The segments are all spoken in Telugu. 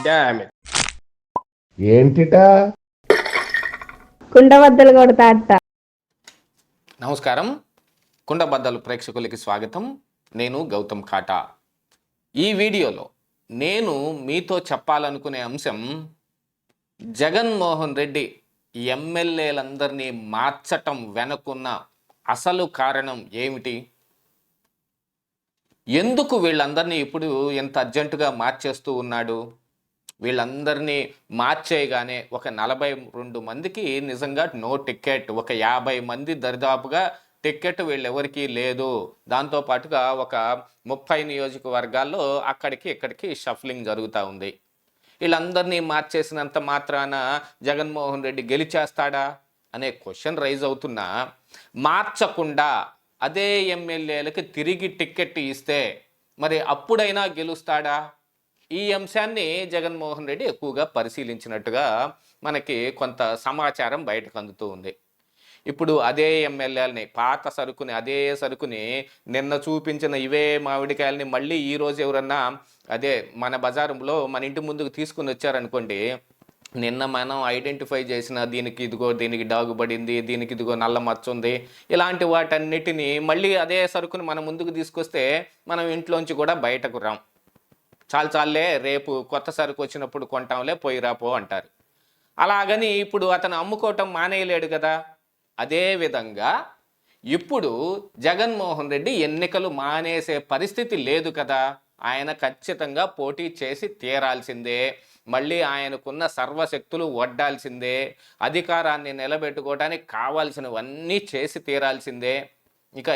Damn it. ఏంటిటా కుండబద్దలు కొడతా అట్ట. నమస్కారం, కుండబద్దలు ప్రేక్షకులకి స్వాగతం. నేను గౌతమ్ కాటా. ఈ వీడియోలో నేను మీతో చెప్పాలనుకునే అంశం, జగన్మోహన్ రెడ్డి ఎమ్మెల్యేలందరినీ మార్చటం వెనుకున్న అసలు కారణం ఏమిటి? ఎందుకు వీళ్ళందరినీ ఇప్పుడు ఎంత అర్జెంటుగా మార్చేస్తూ ఉన్నాడు? వీళ్ళందరినీ మార్చేయగానే ఒక 42 మందికి నిజంగా నో టికెట్, ఒక 50 మంది దరిదాపుగా టికెట్ వీళ్ళెవరికీ లేదు. దాంతోపాటుగా ఒక 30 నియోజకవర్గాల్లో అక్కడికి ఇక్కడికి షఫ్లింగ్ జరుగుతూ ఉంది. వీళ్ళందరినీ మార్చేసినంత మాత్రాన జగన్మోహన్ రెడ్డి గెలిచేస్తాడా అనే క్వశ్చన్ రైజ్ అవుతున్నా, మార్చకుండా అదే ఎమ్మెల్యేలకి తిరిగి టికెట్ ఇస్తే మరి అప్పుడైనా గెలుస్తాడా? ఈ అంశాన్ని జగన్మోహన్ రెడ్డి ఎక్కువగా పరిశీలించినట్టుగా మనకి కొంత సమాచారం బయటకు అందుతూ ఉంది. ఇప్పుడు అదే ఎమ్మెల్యేలని, పాత సరుకుని, అదే సరుకుని నిన్న చూపించిన ఇవే మామిడికాయలని మళ్ళీ ఈరోజు ఎవరన్నా అదే మన బజారులో మన ఇంటి ముందుకు తీసుకుని వచ్చారనుకోండి, నిన్న మనం ఐడెంటిఫై చేసిన దీనికి ఇదిగో దీనికి డాగు పడింది, దీనికి ఇదిగో నల్ల మచ్చ ఉంది, ఇలాంటి వాటన్నిటిని మళ్ళీ అదే సరుకుని మన ముందుకు తీసుకొస్తే మనం ఇంట్లోంచి కూడా బయటకు రాం. చాలే రేపు కొత్త సరుకు వచ్చినప్పుడు కొంటాంలే, పోయిరాపో అంటారు. అలాగని ఇప్పుడు అతను అమ్ముకోవటం మానేయలేడు కదా. అదేవిధంగా ఇప్పుడు జగన్మోహన్ రెడ్డి ఎన్నికలు మానేసే పరిస్థితి లేదు కదా. ఆయన ఖచ్చితంగా పోటీ చేసి తీరాల్సిందే. మళ్ళీ ఆయనకున్న సర్వశక్తులు వడ్డాల్సిందే. అధికారాన్ని నిలబెట్టుకోవడానికి కావాల్సినవన్నీ చేసి తీరాల్సిందే. ఇక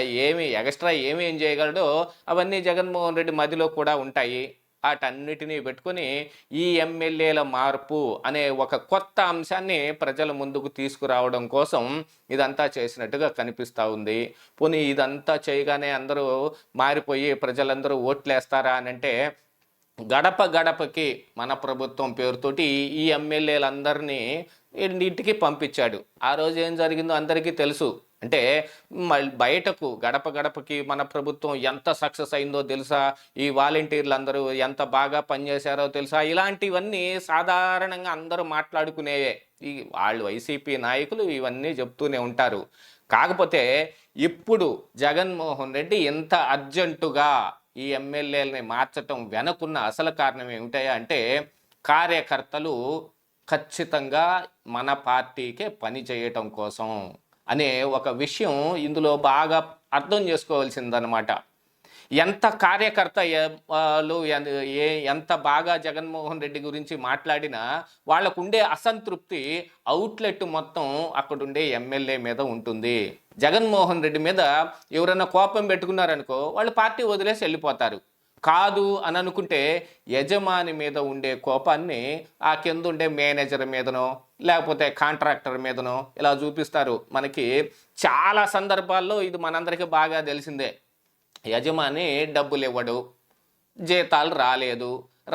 ఎక్స్ట్రా ఏం చేయగలడో అవన్నీ జగన్మోహన్ రెడ్డి మదిలో కూడా ఉంటాయి. వాటన్నిటినీ పెట్టుకొని ఈ ఎమ్మెల్యేల మార్పు అనే ఒక కొత్త అంశాన్ని ప్రజల ముందుకు తీసుకురావడం కోసం ఇదంతా చేసినట్టుగా కనిపిస్తూ ఉంది. పోనీ ఇదంతా చేయగానే అందరూ మారిపోయి ప్రజలందరూ ఓట్లేస్తారా అని అంటే, గడప గడపకి మన ప్రభుత్వం పేరుతోటి ఈ ఎమ్మెల్యేలందరినీ ఇంటికి పంపించాడు. ఆ రోజు ఏం జరిగిందో అందరికీ తెలుసు. అంటే బయటకు గడప గడపకి మన ప్రభుత్వం ఎంత సక్సెస్ అయిందో తెలుసా, ఈ వాలంటీర్లు అందరూ ఎంత బాగా పనిచేశారో తెలుసా, ఇలాంటివన్నీ సాధారణంగా అందరూ మాట్లాడుకునేవే. ఈ వాళ్ళు వైసీపీ నాయకులు ఇవన్నీ చెప్తూనే ఉంటారు. కాకపోతే ఇప్పుడు జగన్మోహన్ రెడ్డి ఎంత అర్జెంటుగా ఈ ఎమ్మెల్యేలని మార్చటం వెనుకున్న అసలు కారణం ఏమిటయా అంటే, కార్యకర్తలు ఖచ్చితంగా మన పార్టీకే పని చేయటం కోసం అనే ఒక విషయం ఇందులో బాగా అర్థం చేసుకోవాల్సిందనమాట. ఎంత కార్యకర్త ఎంత బాగా జగన్మోహన్ రెడ్డి గురించి మాట్లాడినా వాళ్ళకు ఉండే అసంతృప్తి అవుట్లెట్ మొత్తం అక్కడుండే ఎమ్మెల్యే మీద ఉంటుంది. జగన్మోహన్ రెడ్డి మీద ఎవరైనా కోపం పెట్టుకున్నారనుకో, వాళ్ళు పార్టీ వదిలేసి వెళ్ళిపోతారు. కాదు అని అనుకుంటే యజమాని మీద ఉండే కోపాన్ని ఆ కింద ఉండే మేనేజర్ మీదనో లేకపోతే కాంట్రాక్టర్ మీదనో ఇలా చూపిస్తారు. మనకి చాలా సందర్భాల్లో ఇది మనందరికీ బాగా తెలిసిందే. యజమాని డబ్బులు ఇవ్వడు, జీతాలు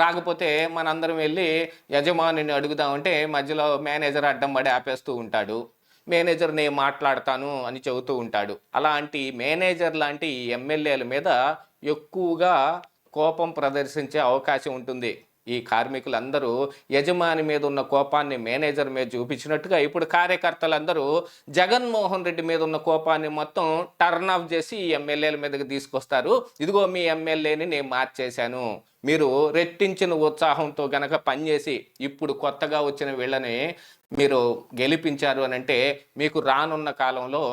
రాకపోతే మనందరం వెళ్ళి యజమానిని అడుగుదామంటే మధ్యలో మేనేజర్ అడ్డం పడి ఆపేస్తూ ఉంటాడు. మేనేజర్ నేను మాట్లాడతాను అని చెబుతూ ఉంటాడు. అలాంటి మేనేజర్ లాంటి ఎమ్మెల్యేల మీద ఎక్కువగా కోపం ప్రదర్శించే అవకాశం ఉంటుంది. ఈ కార్మికులందరూ యజమాని మీద ఉన్న కోపాన్ని మేనేజర్ మీద చూపించినట్టుగా ఇప్పుడు కార్యకర్తలందరూ జగన్మోహన్ రెడ్డి మీద ఉన్న కోపాన్ని మొత్తం టర్న్ ఆఫ్ చేసి ఈ ఎమ్మెల్యేల మీదకి తీసుకొస్తారు. ఇదిగో మీ ఎమ్మెల్యేని నేను మార్చేశాను, మీరు రెట్టించిన ఉత్సాహంతో గనక పనిచేసి ఇప్పుడు కొత్తగా వచ్చిన వీళ్ళని మీరు గెలిపించారు అని అంటే మీకు రానున్న కాలంలో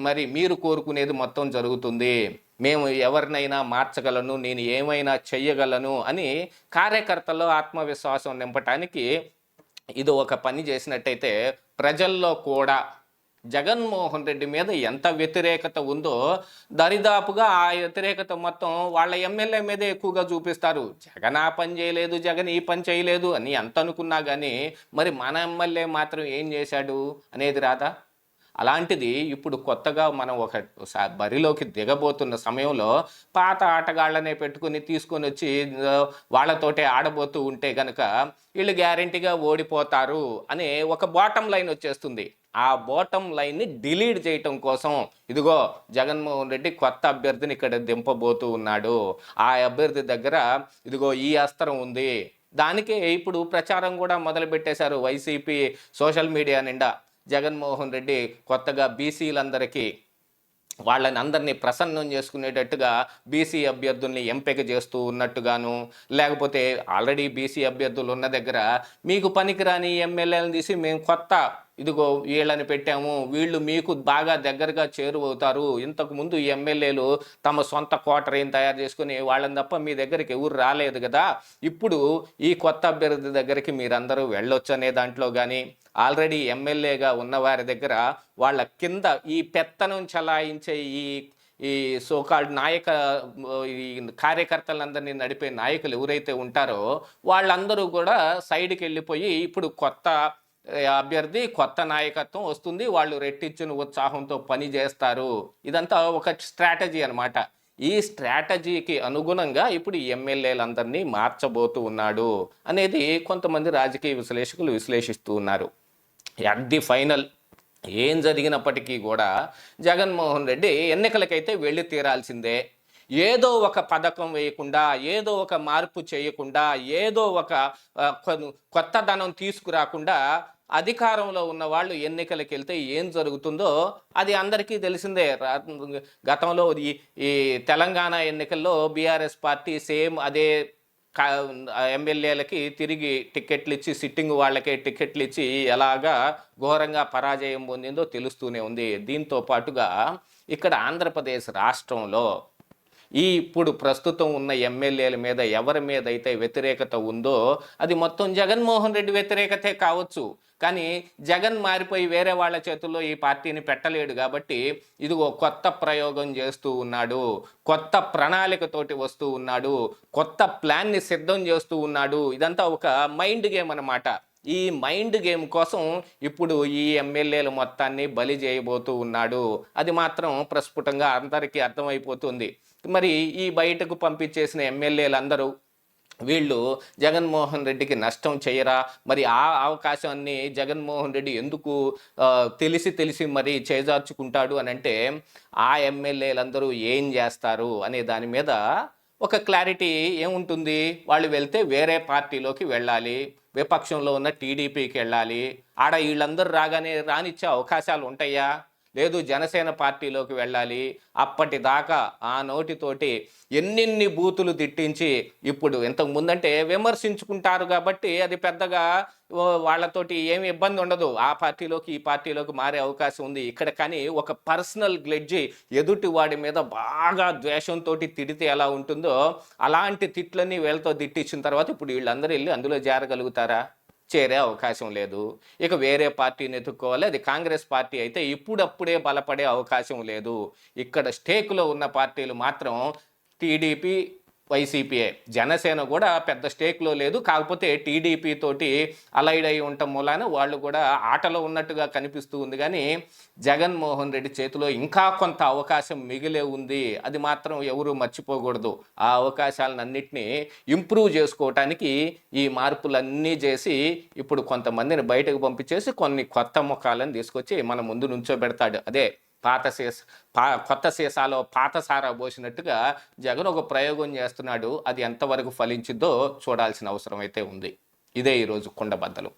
మరి మీరు కోరుకునేది మొత్తం జరుగుతుంది. మేము ఎవరినైనా మార్చగలను, నేను ఏమైనా చెయ్యగలను అని కార్యకర్తల్లో ఆత్మవిశ్వాసం నింపటానికి ఇది ఒక పని చేసినట్టయితే ప్రజల్లో కూడా జగన్మోహన్ రెడ్డి మీద ఎంత వ్యతిరేకత ఉందో దరిదాపుగా ఆ వ్యతిరేకత మొత్తం వాళ్ళ ఎమ్మెల్యే మీదే ఎక్కువగా చూపిస్తారు. జగన్ ఆ పని చేయలేదు, జగన్ ఈ పని చేయలేదు అని ఎంత అనుకున్నా కానీ మరి మన ఎమ్మెల్యే మాత్రం ఏం చేశాడు అనేది రాదా? అలాంటిది ఇప్పుడు కొత్తగా మనం ఒక బరిలోకి దిగబోతున్న సమయంలో పాత ఆటగాళ్ళనే పెట్టుకుని తీసుకొని వచ్చి వాళ్ళతోటే ఆడబోతూ ఉంటే కనుక వీళ్ళు గ్యారెంటీగా ఓడిపోతారు అనే ఒక బాటం లైన్ వచ్చేస్తుంది. ఆ బాటమ్ లైన్ని డిలీట్ చేయటం కోసం ఇదిగో జగన్మోహన్ రెడ్డి కొత్త అభ్యర్థిని ఇక్కడ దింపబోతూ ఉన్నాడు. ఆ అభ్యర్థి దగ్గర ఇదిగో ఈ అస్త్రం ఉంది. దానికే ఇప్పుడు ప్రచారం కూడా మొదలు పెట్టేశారు వైసీపీ సోషల్ మీడియా నిండా. జగన్మోహన్ రెడ్డి కొత్తగా బీసీలందరికీ వాళ్ళని అందరినీ ప్రసన్నం చేసుకునేటట్టుగా బీసీ అభ్యర్థుల్ని ఎంపిక చేస్తూ ఉన్నట్టుగాను, లేకపోతే ఆల్రెడీ బీసీ అభ్యర్థులు ఉన్న దగ్గర మీకు పనికిరాని ఎమ్మెల్యేలను తీసి మేము కొత్త ఇదిగో వీళ్ళని పెట్టాము, వీళ్ళు మీకు బాగా దగ్గరగా చేరువవుతారు. ఇంతకుముందు ఈ ఎమ్మెల్యేలు తమ సొంత క్వార్టరీని తయారు చేసుకుని వాళ్ళని తప్ప మీ దగ్గరికి ఎవరు రాలేదు కదా, ఇప్పుడు ఈ కొత్త అభ్యర్థి దగ్గరికి మీరందరూ వెళ్ళొచ్చు అనే దాంట్లో కానీ, ఆల్రెడీ ఎమ్మెల్యేగా ఉన్నవారి దగ్గర వాళ్ళ కింద ఈ పెత్తనం చలాయించే ఈ సోకాల్డ్ ఈ కార్యకర్తలందరినీ నడిపే నాయకులు ఎవరైతే ఉంటారో వాళ్ళందరూ కూడా సైడ్కి వెళ్ళిపోయి ఇప్పుడు కొత్త అభ్యర్థి కొత్త నాయకత్వం వస్తుంది, వాళ్ళు రెట్టించిన ఉత్సాహంతో పని చేస్తారు. ఇదంతా ఒక స్ట్రాటజీ అనమాట. ఈ స్ట్రాటజీకి అనుగుణంగా ఇప్పుడు ఈ ఎమ్మెల్యేలందరినీ మార్చబోతూ ఉన్నాడు అనేది కొంతమంది రాజకీయ విశ్లేషకులు విశ్లేషిస్తూ ఉన్నారు. అట్ ది ఫైనల్ ఏం జరిగినప్పటికీ కూడా జగన్మోహన్ రెడ్డి ఎన్నికలకైతే వెళ్ళి తీరాల్సిందే. ఏదో ఒక పథకం వేయకుండా, ఏదో ఒక మార్పు చేయకుండా, ఏదో ఒక కొత్తదనం తీసుకురాకుండా అధికారంలో ఉన్న వాళ్ళు ఎన్నికలకు వెళ్తే ఏం జరుగుతుందో అది అందరికీ తెలిసిందే. గతంలో ఈ తెలంగాణ ఎన్నికల్లో బీఆర్ఎస్ పార్టీ సేమ్ అదే ఎమ్మెల్యేలకి తిరిగి టికెట్లు ఇచ్చి సిట్టింగ్ వాళ్ళకే టికెట్లు ఇచ్చి ఎలాగా ఘోరంగా పరాజయం పొందిందో తెలుస్తూనే ఉంది. దీంతో పాటుగా ఇక్కడ ఆంధ్రప్రదేశ్ రాష్ట్రంలో ఇప్పుడు ప్రస్తుతం ఉన్న ఎమ్మెల్యేల మీద ఎవరి మీద అయితే వ్యతిరేకత ఉందో అది మొత్తం జగన్మోహన్ రెడ్డి వ్యతిరేకతే కావచ్చు. కానీ జగన్ మారిపోయి వేరే వాళ్ళ చేతుల్లో ఈ పార్టీని పెట్టలేడు కాబట్టి ఇదిగో కొత్త ప్రయోగం చేస్తూ ఉన్నాడు, కొత్త ప్రణాళికతోటి వస్తూ ఉన్నాడు, కొత్త ప్లాన్ని సిద్ధం చేస్తూ ఉన్నాడు. ఇదంతా ఒక మైండ్ గేమ్ అన్నమాట. ఈ మైండ్ గేమ్ కోసం ఇప్పుడు ఈ ఎమ్మెల్యేలు మొత్తాన్ని బలి చేయబోతూ ఉన్నాడు. అది మాత్రం ప్రస్ఫుటంగా అందరికీ అర్థమైపోతుంది. మరి ఈ బయటకు పంపించేసిన ఎమ్మెల్యేలందరూ వీళ్ళు జగన్మోహన్ రెడ్డికి నష్టం చేయరా? మరి ఆ అవకాశాన్ని జగన్మోహన్ రెడ్డి ఎందుకు తెలిసి మరి చేజార్చుకుంటాడు అని అంటే, ఆ ఎమ్మెల్యేలందరూ ఏం చేస్తారు అనే దాని మీద ఒక క్లారిటీ ఏముంటుంది? వాళ్ళు వెళ్తే వేరే పార్టీలోకి వెళ్ళాలి, విపక్షంలో ఉన్న టీడీపీకి వెళ్ళాలి. ఆడ వీళ్ళందరూ రాగానే రానిచ్చే అవకాశాలు ఉంటాయా? లేదు, జనసేన పార్టీలోకి వెళ్ళాలి. అప్పటిదాకా ఆ నోటితోటి ఎన్నెన్ని బూతులు తిట్టించి ఇప్పుడు ఇంతకు ముందంటే విమర్శించుకుంటారు కాబట్టి అది పెద్దగా వాళ్ళతోటి ఏమి ఇబ్బంది ఉండదు. ఆ పార్టీలోకి ఈ పార్టీలోకి మారే అవకాశం ఉంది. ఇక్కడ కానీ ఒక పర్సనల్ గ్లెడ్జి ఎదుటి వాడి మీద బాగా ద్వేషంతో తిడితే ఎలా ఉంటుందో అలాంటి తిట్లన్నీ వీళ్ళతో తిట్టించిన తర్వాత ఇప్పుడు వీళ్ళందరూ వెళ్ళి అందులో చేరగలుగుతారా? చేరే అవకాశం లేదు. ఇక వేరే పార్టీని ఎత్తుక్కోవాలి. అది కాంగ్రెస్ పార్టీ అయితే ఇప్పుడప్పుడే బలపడే అవకాశం లేదు. ఇక్కడ స్టేక్లో ఉన్న పార్టీలు మాత్రం టీడీపీ, వైసీపీఏ. జనసేన కూడా పెద్ద స్టేక్లో లేదు, కాకపోతే టీడీపీ తోటి అలైడ్ అయి ఉండటం మూలాన వాళ్ళు కూడా ఆటలో ఉన్నట్టుగా కనిపిస్తూ ఉంది. కానీ జగన్మోహన్ రెడ్డి చేతిలో ఇంకా కొంత అవకాశం మిగిలే ఉంది. అది మాత్రం ఎవరు మర్చిపోకూడదు. ఆ అవకాశాలన్నింటినీ ఇంప్రూవ్ చేసుకోవటానికి ఈ మార్పులన్నీ చేసి ఇప్పుడు కొంతమందిని బయటకు పంపించేసి కొన్ని కొత్త ముఖాలను తీసుకొచ్చి మన ముందు నుంచోబెడతాడు. అదే కొత్త సీసాలో పాత సారా పోసినట్టుగా జగన్ ఒక ప్రయోగం చేస్తున్నాడు. అది ఎంతవరకు ఫలించిందో చూడాల్సిన అవసరం అయితే ఉంది. ఇదే ఈరోజు కుండబద్దలు.